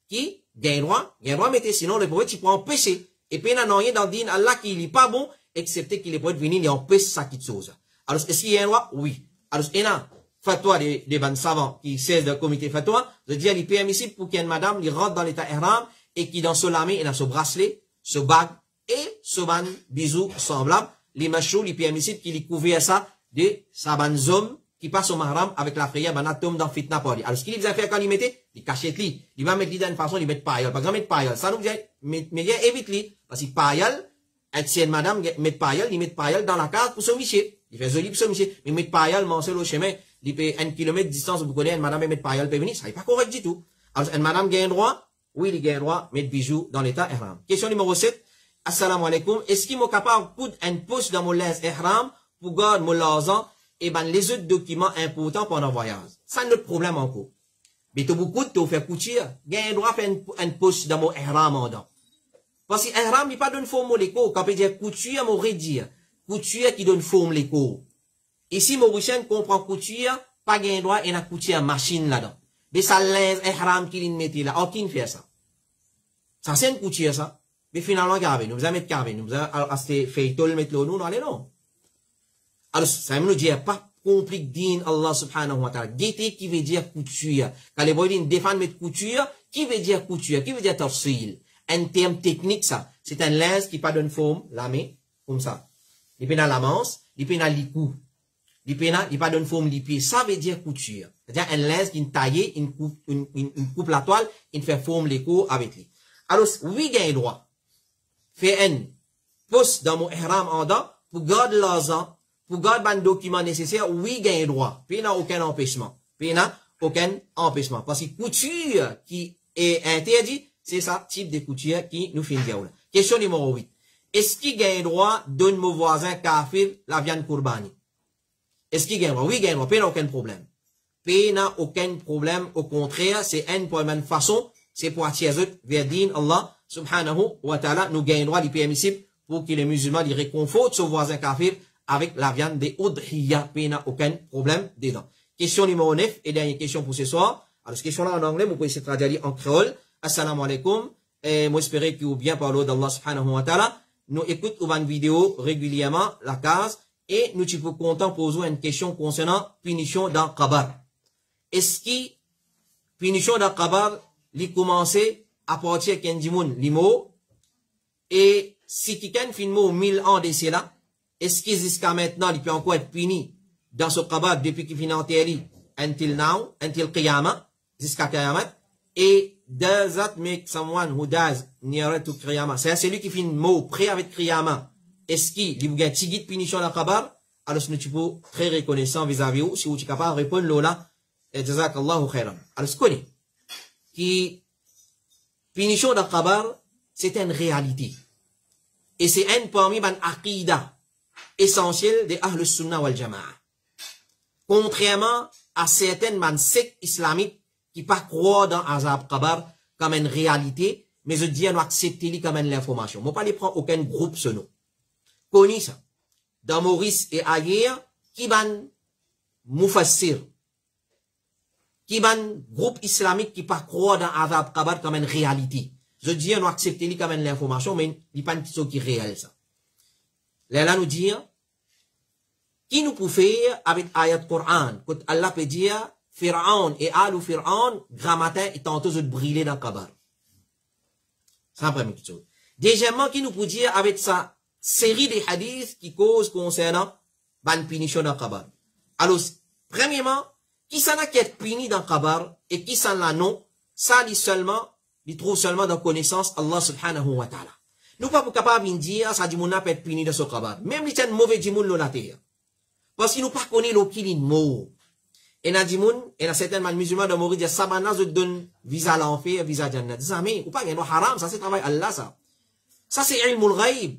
qui gagne droit, mettez, sinon le prophète, il peut empêcher. Et puis, il n'y a rien dans le din Allah qui n'est pas bon, excepté qu'il est pour venir, il empêche ça qui chose. Alors, est-ce qu'il y a un droit? Oui. Alors, il y a fatwa des ban savants qui cessent le comité fatwa, je dis, il est permissible pour qu'il y ait une madame, qui rentre dans l'état ihram, et qui dans ce lamé, il a ce bracelet, ce bague, et ce ban bisou semblable, les machos, les permissibles qui les couvrent ça de sabanzom qui passe au mahram avec la frayère, ben, atome dans fitna pour lui. Alors, ce qu'il va faire quand il mettait, il cachette lui. Il va mettre lui d'une façon, il met païol. Par exemple, mettre païol. Ça nous dit, mais évite lui. Parce que païol, une madame, met païol, il met païol dans la case pour son miché. Il fait joli pour son miché. Mais mettre païol, mon seul au chemin, il fait 1 kilomètre de distance, vous connaissez, une madame, met païol, peut venir. Ça n'est pas correct du tout. Alors, une madame gagne droit, oui, il gagne droit, mettre bijoux dans l'état ihram. Question numéro 7. Assalamu alaikum. Est-ce qu'il est capable de mettre un pouce dans mon linge ihram pour garder mon l'argent et ben les autres documents importants pendant le voyage? C'est notre problème encore. Mais tout beaucoup de faire couture, gagne droit faire un pouce dans mon ihram en dedans. Parce que ihram n'est pas d'une forme l'écho. Quand on dit couture, on dire couture qui donne forme l'écho. Ici, Mauricien comprend couture, pas gagne droit et la couture machine là-dedans. Mais ça linge ihram qui met là. Oh, qui ne fait ça? Ça c'est une couture ça. Mais finalement, carvé, nous allons mettre carvé, nous allons fait tout le mettre nous, non, allez, non. Alors, ça veut nous dire, pas compliqué din Allah subhanahu wa ta'ala. Guetter qui veut dire couture. Quand les boys défendent mettre couture, qui veut dire couture, qui veut dire tafsil. Un terme technique, ça. C'est un linge qui pas donne forme, la main, comme ça. Il peut dans la manche, il peut dans l'icou. Il pas donne forme, l'ipé. Ça veut dire couture. C'est-à-dire un linge qui taille, une coupe la toile, il fait forme l'écho avec lui. Alors, oui, il y a un droit. Fait un poste dans mon ihram en dedans, pour garder l'argent, pour garder un document nécessaire, oui, il y a un droit. Puis il n'y a aucun empêchement. Parce que couture qui est interdit, c'est ça, type de couture qui nous fait dire. Question numéro 8. Est-ce qu'il y a un droit de mon voisin kafir la viande courbani? Est-ce qu'il y a un droit? Oui, il y a un droit. Puis il n'y a aucun problème. Puis il n'y a aucun problème. Au contraire, c'est une pour la même façon, c'est pour attirer vers din Allah subhanahu wa ta'ala, nous gagnons droit, les permissibles, pour que les musulmans, les réconfortent son voisin kafir avec la viande des udhiyya, puis il n'y a aucun problème dedans. Question numéro 9, et dernière question pour ce soir. Alors, cette question-là en anglais, vous pouvez essayer de traduire en créole. Assalamu alaikum. Et moi, j'espère que vous bien parlé d'Allah subhanahu wa ta'ala. Nous écoutons une vidéo régulièrement, la case, et nous sommes contents de poser une question concernant punition dans Qabar. Est-ce que punition dans Qabar, il commence à partir de Kendimoun, l'imo, et si quelqu'un fait 1000 ans de cela, est-ce que jusqu'à maintenant, il peut encore être puni dans ce qabar depuis qu'il finit enterré, until now, until Qiyamah, jusqu'à Qiyamah, et does that make someone who dies nearer to Qiyamah? C'est celui qui finit mot près avec Qiyamah. Est-ce qu'il y a un petit punition dans le qabar? Alors, nous sommes très reconnaissants vis-à-vis de vous, si vous êtes capable de répondre là, et jazakallahu khairan. Alors, ce qu'on est, qui, punition dans le qabar, c'est une réalité. Et c'est un parmi les aqidah essentiel de Ahl Sunnah wal Jama'a. Contrairement à certaines sectes islamiques qui ne croient dans Azab Qabar comme une réalité, mais je dis à nous accepter comme une information. Je ne vais pas prendre aucun groupe ce nom. Connu ça. Dans Maurice et ailleurs, qui ban Mufassir, qui ban groupe islamique qui ne croient dans Azab Qabar comme une réalité. Je dis à nous accepter comme une information, mais il n'y a pas de chose qui est réel ça. Là, nous dit, qui nous peut faire avec ayat Coran, quand Allah peut dire, Pharaon et Alu Pharaon, grand matin, et tantôt de brûler dans le Kabar. C'est la première chose. Deuxièmement, qui nous peut dire avec sa série de hadiths qui causent concernant ban punition dans le Kabar. Alors, premièrement, qui s'en a qui est puni dans le Kabar et qui s'en a non, ça il trouve seulement dans connaissance Allah subhanahu wa ta'ala. Nous pas capables de dire, ça dit mon peut être puni dans ce Kabar. Même si c'est un mauvais djimoun l'on a terre. Parce qu'il nous pas connaît le kilin mot. Et na djimoun, et na certains musulmans de mourir, dire, ça maintenant, je donne visa l'enfer, visa jannat. Zami, ou pas, il y a un haram, ça c'est travail Allah, ça. Ça c'est ilmul ghaib.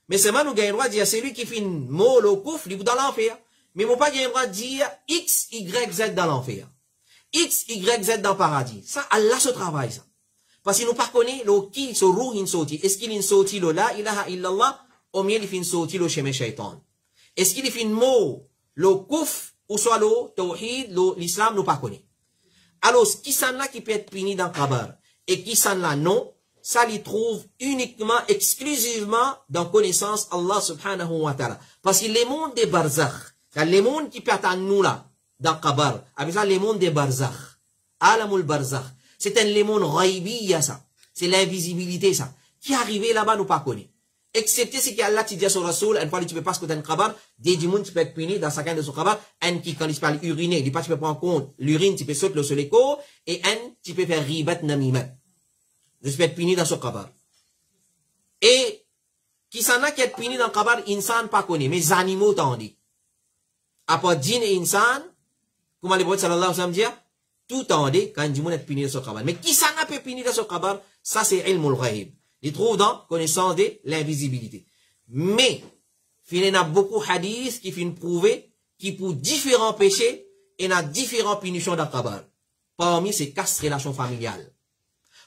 Mais c'est moi, nous gagnons le droit de dire, c'est lui qui fait une mot, le kouf, il est dans l'enfer. Mais nous pas gagner le droit de dire, X, Y, Z dans l'enfer. X, Y, Z dans le paradis. Ça, Allah se travaille, ça. Parce qu'il nous pas connaît, le qui, ce roux, il sorti. Est-ce qu'il est sorti, le la ilaha illallah, ou bien il fait sorti, le sheme shaitan. Est-ce qu'il fait un mot, le kouf, ou soit le tawhid, l'islam, nous pas connaît. Alors, qui s'en là qui peut être puni dans le Kabar, et qui s'en là non, ça l'y trouve uniquement, exclusivement, dans connaissance Allah subhanahu wa ta'ala. Parce que les mondes des barzakh, les mondes qui peut attendre nous là, dans le Kabar, avec ça, les mondes des barzakh, alamul barzakh, c'est un les mondes ghaibiyya, ça. C'est l'invisibilité, ça. Qui arrivé là-bas, nous pas connaît. Excepté ce qu'Allah te dit à son Rasoul, une fois que tu peux pas se côté un kabar, des djimoun tu peux être puni dans chacun de son kabar, un qui, quand il parle uriner, il dit pas tu peux prendre en compte l'urine, tu peux sauter le soleco, et un, tu peux faire ribat namimat. Je peux être puni dans son kabar. Et, qui s'en a qui est puni dans le kabar, insan pas connaît, mais les animaux t'en dit. À part djinn et insan, comme les prophètes sallallahu alayhi wa sallam dit, tout en dit, quand djimoun est puni dans son kabar. Mais qui s'en a peut puni dans son kabar, ça c'est ilmul ghaib. Il trouve dans connaissance de l'invisibilité. Mais, il y a beaucoup de hadiths qui viennent prouver qui pour différents péchés, il y a différentes punitions dans le Kabar. Parmi ces casse relations familiales.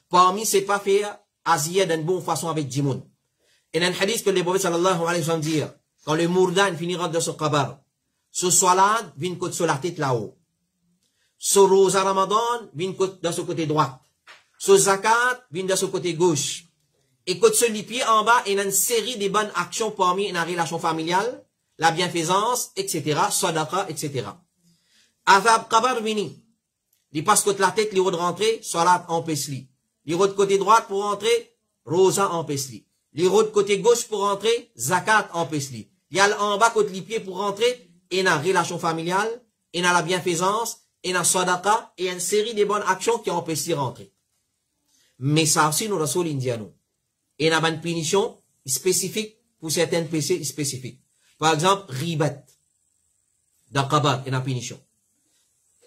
Parmi ces pas faire asier d'une bonne façon avec Jimoun. Il y a un hadith que le prophète sallallahu alayhi wa sallam dit, quand le mourdan finira dans ce Kabar, ce salat vient sur la tête là-haut. Ce rosa Ramadan vient dans ce côté droit. Ce zakat vient dans ce côté gauche. Et quand sur les pieds en bas, il y a une série de bonnes actions parmi une relation familiale, la bienfaisance, etc., sadaqa, etc. Azab Kabar vini. Il passe côté la tête, il de rentrer, salat en pesli. Il de côté droit pour rentrer, rosa en pesli. Il de côté gauche pour rentrer, zakat en pesli. Il y a en bas côté les pieds pour rentrer, il y a une relation familiale, il y a la bienfaisance, il y a sadaqa, et une série de bonnes actions qui empêchent de rentrer. Mais ça aussi, nous, Rasoul indiano. Et il y a une punition spécifique pour certains péchés spécifiques. Par exemple, ribat. Dans Kabar, il y a une punition.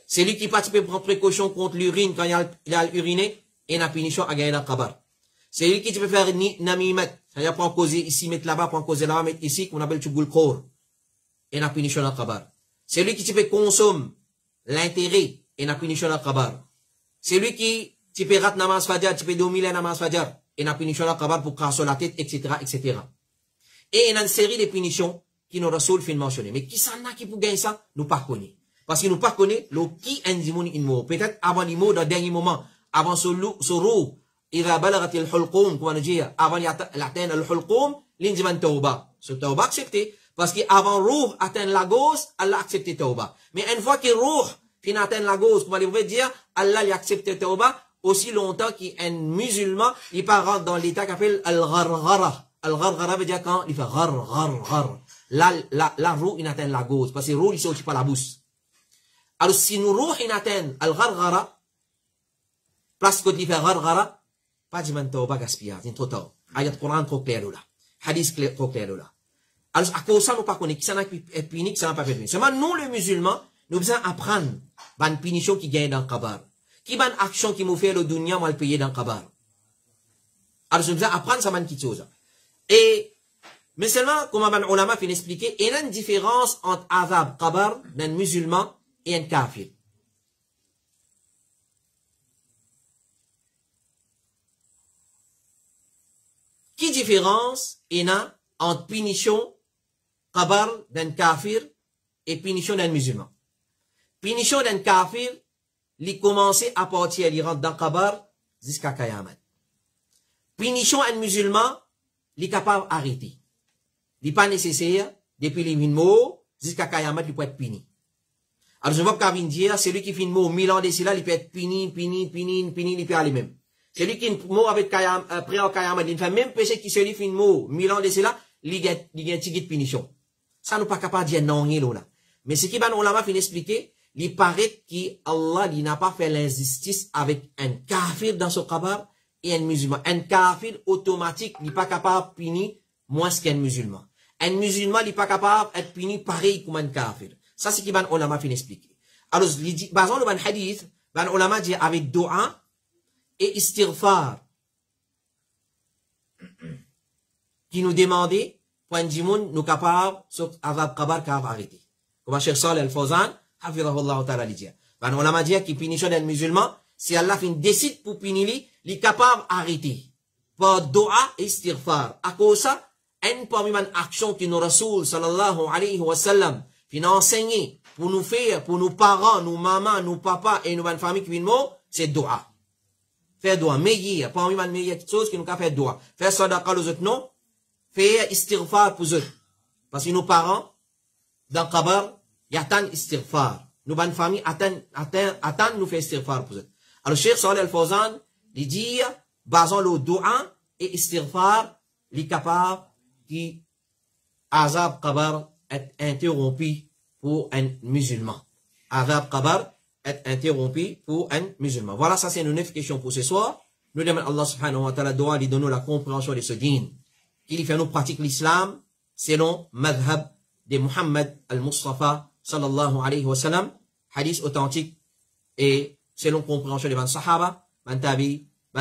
C'est lui qui participe prendre précaution contre l'urine quand il a uriné, il y a une punition à gagner dans Kabar. C'est lui qui peut faire namimat. C'est-à-dire prendre causer ici, mettre là-bas, prendre causer là-bas, mettre ici, qu'on appelle tchougul khor. Il y a une punition dans Kabar. C'est lui qui peut consommer l'intérêt, il y a une punition dans Kabar. C'est lui qui peut rater namaz fajr, tu peux dominer namaz fajr. Et la punition là, pour casser la tête, etc., etc. Et il y a une série de punitions qui nous Rasoul fin mentionner. Mais qui s'en a qui pour gagner ça? Nous pas connaît. Parce qu'il nous pas connaît, le qui est un mot. Peut-être avant les mots, dans le dernier moment, avant ce roux, il va balagati al-hulqum, comment on dit, avant l'atteindre le hulqum, l'indiman tauba. Ce tauba accepté. Parce qu'avant roux atteindre la gauche, Allah accepté tauba. Mais une fois que roux fin atteindre la gauche, comment on va dire, Allah lui accepté tauba, aussi longtemps qu'un musulman, il part dans l'état qu'appelle al-gharghara. Al-gharghara veut dire quand il fait ghar. la roue il atteint la gauche parce que roue il sortit par la bouche. Alors si nous roue il atteint al-gharghara place que il fait gharghara pas de man tauba gaspillage c'est trop tard. Ayat Coran trop clair là. Hadith trop clair là. Alors à cause ça nous pas connaître qui ça n'a pas puni qui ça n'a pas fait. Seulement nous les musulmans nous besoin apprendre ban punition qui gagne dans le kabar. Qui ban action qui nous fait le dunya mal payer dans le kabar. Alors nous besoin apprendre ça ban qui chose. Et mais seulement comme ban ulama fin expliquer il y a une différence entre azab kabar d'un musulman et un kafir. Qui différence il y a entre punition kabar d'un kafir et punition d'un musulman. Punition d'un kafir, il commence à partir, il rentre dans le kabar jusqu'à Kayamat. Punition d'un musulman, il est capable d'arrêter. Il n'est pas nécessaire, depuis les 1000 mots, jusqu'à Kayamat, il peut être puni. Alors je vois qu'à dire, celui qui fait une mot 1000 ans d'ici là, il peut être puni, il peut aller même. Celui qui mot avec après au Kayamat, il fait même péché qui celui qui fait une mot 1000 ans d'ici là, il y a une petite punition. Ça nous pas capable de dire non, là. Mais ce qui va nous l'a fait expliquer, il paraît qu'Allah n'a pas fait l'injustice avec un kafir dans son kabar et un musulman. Un kafir automatique, il n'est pas capable de punir moins qu'un musulman. Un musulman, il n'est pas capable d'être puni pareil comme un kafir. Ça, c'est ce qui va nous fait expliquer. Alors, basant le hadith, ban ulama dit avec dua et istighfar qui nous demandait pour un djimoun nous capable sur azab kabar capable arrêter. Comme Cheikh Saleh Al-Fawzan, hafidhahullah ta'ala li dit. Ban ulama dit qui punition d'un musulman, si Allah fin décide pour punir lui, il est capable d'arrêter. Par dua et istighfar. À cause ça, une parmi les actions que nos Rasoul sallallahu alayhi wa sallam fin enseigné pour nous faire, pour nos parents, nos mamans, nos papas et nos familles qui viennent mort, c'est dua. Faire dua. Meilleur, parmi les meilleures choses que nous avons fait dua. Faire sadaqa aux autres non. Faire istighfar pour eux. Parce que nos parents, dans le kabar, ils attendent istighfar. Nos bonnes familles attendent nous faire istighfar pour eux. Alors, Cheikh Saleh Al-Fawzan, il dit, basant le dua et istighfar, il est capable qui azab kabar est interrompu pour un musulman. Azab kabar est interrompu pour un musulman. Voilà, ça c'est nos 9 questions pour ce soir. Nous demandons Allah subhanahu wa ta'ala doit lui donner la compréhension de ce dîn. Qu'il fait nous pratique l'islam selon madhab de Muhammad al-Mustafa sallallahu alayhi wa sallam, hadith authentique et selon compréhension de ban sahaba, ban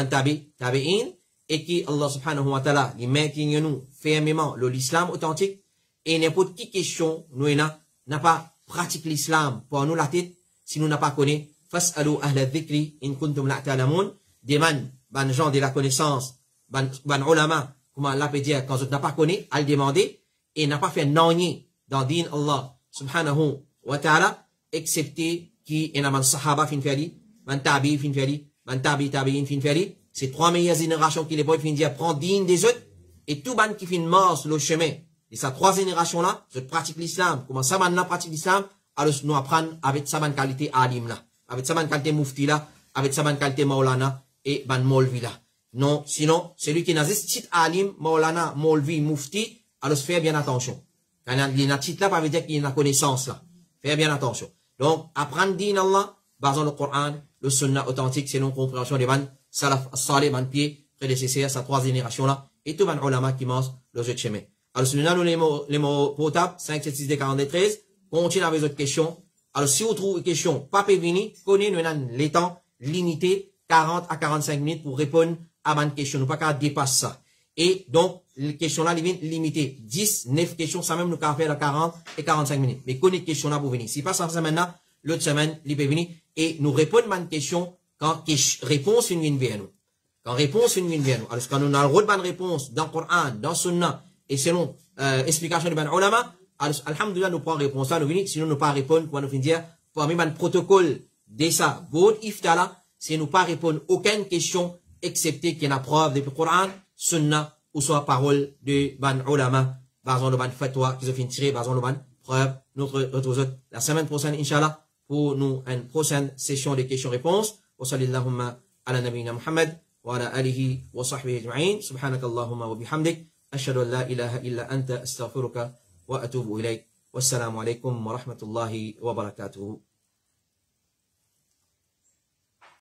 tabi'in, et qui Allah subhanahu wa ta'ala lui maintient nous fermement l'islam authentique et n'importe qui question nous n'a pas pratiqué l'islam pour nous la tête si nous n'a pas connu fas'alu ahla dhikri in kuntum la ta'lamun demande ban gens de la connaissance ban ulama comment Allah peut dire quand on n'a pas connu à le demander et n'a pas fait nani dans din Allah subhanahu wa ta'ala excepté qui est dans sahaba fin feri ban tabi fin feri ban tabi'in fin feri c'est 3 meilleures générations qui les boys fin dire prendre din des autres et tout ban qui fin mort sur le chemin et ces 3 générations là je pratique l'islam comment ça ban pratique l'islam alors nous apprendre avec sa ban qualité alim là avec sa ban qualité mufti là avec sa ban qualité maulana et ban molvi là non sinon celui qui n'a juste titre alim maulana molvi mufti alors faire bien attention quand il a titre là ça veut dire qu'il a connaissance là faire bien attention donc apprendre din Allah basant le Coran le sunna authentique selon compréhension des ban salaf salih ban pied prédécesseurs sa 3 générations là et tout ban ulama qui mange le jeu de chemin alors si nous avons les mots potables 5 7 6 42 13 continue avec votre question. Alors, si vous trouvez une question, pas venir, connaissez nous les temps limités, 40 à 45 minutes pour répondre à ma question. Nous pas qu'à dépasser ça. Et donc, les questions là, limitées. 10, 9 questions, ça même nous qu'à faire à 40 et 45 minutes. Mais connaissez les questions là pour venir. Si pas ça semaine là, l'autre semaine, il peut venir et nous répondre à une question quand réponse vient vers nous. Quand réponse vient vers nous. Alors, quand nous avons une bonne réponse dans le Coran, dans le Sunna et selon, explication de ban ulama, alhamdulillah, nous prenons réponse là, nous venons, sinon nous pas répondre, pour nous dire, pour même un protocole de ça, bon, iftala, c'est nous pas répondre aucune question, excepté qu'il y a une preuve depuis le Coran, sunna, ou soit parole de ban ulama, basant le ban fatwa, qui se fait tirer, basant le ban preuve, notre la semaine prochaine, inshallah, pour nous, une prochaine session de questions-réponses, wa sallallahu ala nabiyina Muhammad, wa ala alihi wa sahbihi ajma'in, subhanakallahumma wa bihamdik, ashhadu an la ilaha illa anta astaghfiruka وأتوب إليك والسلام عليكم ورحمة الله وبركاته.